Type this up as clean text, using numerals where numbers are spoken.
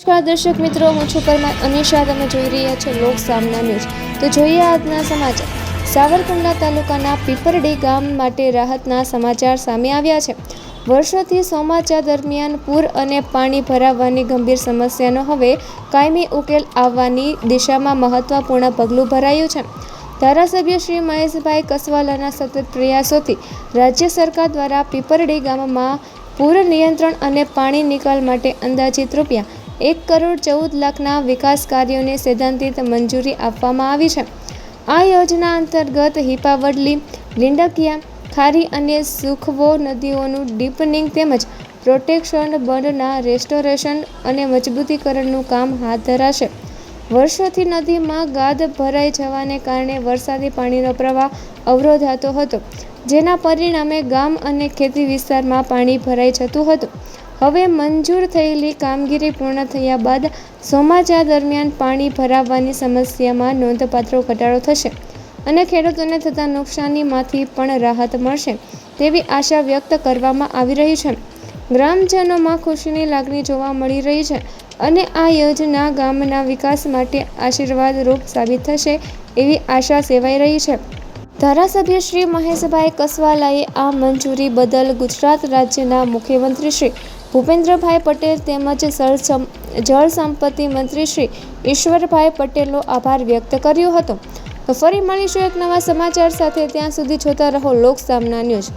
નમસ્કાર દર્શક મિત્રો, હું છું પરમાર અનિશા. તમે જોઈ રહ્યા છો લોક સામના ન્યૂઝ. તો જોઈએ આજના સમાચાર. સાવરકુંડલા તાલુકાના પીપરડી ગામ માટે રાહતના સમાચાર સામે આવ્યા છે. વર્ષોથી ચોમાસા દરમિયાન પૂર અને પાણી ભરાવાની ગંભીર સમસ્યાનો હવે કાયમી ઉકેલ આવવાની દિશામાં મહત્વપૂર્ણ પગલું ભરાયું છે. ધારાસભ્ય શ્રી મહેશભાઈ કસવાલાના સતત પ્રયાસોથી રાજ્ય સરકાર દ્વારા પીપરડી ગામમાં પૂર નિયંત્રણ અને પાણી નિકાલ માટે અંદાજિત રૂપિયા 1,14,00,000ના વિકાસ કાર્યોને સૈદ્ધાંતિક મંજૂરી આપવામાં આવી છે. આ યોજના અંતર્ગત હિપાવડલી, લીંડકિયા, ખારી અને સુખવો નદીઓનું ડીપનિંગ તેમજ પ્રોટેક્શન બંધના રેસ્ટોરેશન અને મજબૂતીકરણનું કામ હાથ ધરાશે. વર્ષોથી નદીમાં ગાદ ભરાઈ જવાને કારણે વરસાદી પાણીનો પ્રવાહ અવરોધાતો હતો, જેના પરિણામે ગામ અને ખેતી વિસ્તારમાં પાણી ભરાઈ જતું હતું. હવે મંજૂર થયેલી કામગીરી પૂર્ણ થયા બાદ ચોમાસા દરમિયાન પાણી ભરાવાની સમસ્યામાં નોંધપાત્ર ઘટાડો થશે અને ખેડૂતોને થતા નુકસાનીમાંથી પણ રાહત મળશે તેવી આશા વ્યક્ત કરવામાં આવી રહી છે. ગ્રામજનોમાં ખુશીની લાગણી જોવા મળી રહી છે અને આ યોજના ગામના વિકાસ માટે આશીર્વાદરૂપ સાબિત થશે એવી આશા સેવાઈ રહી છે. ધારાસભ્ય શ્રી મહેશભાઈ કસવાલાએ આ મંજૂરી બદલ ગુજરાત રાજ્યના મુખ્યમંત્રી શ્રી ભૂપેન્દ્રભાઈ પટેલ તેમજ જળ સંપત્તિ મંત્રી શ્રી ઈશ્વરભાઈ પટેલનો આભાર વ્યક્ત કર્યો હતો. તો ફરી મળીશું એક નવા સમાચાર સાથે. ત્યાં સુધી જોતા રહો લોક સામના ન્યૂઝ.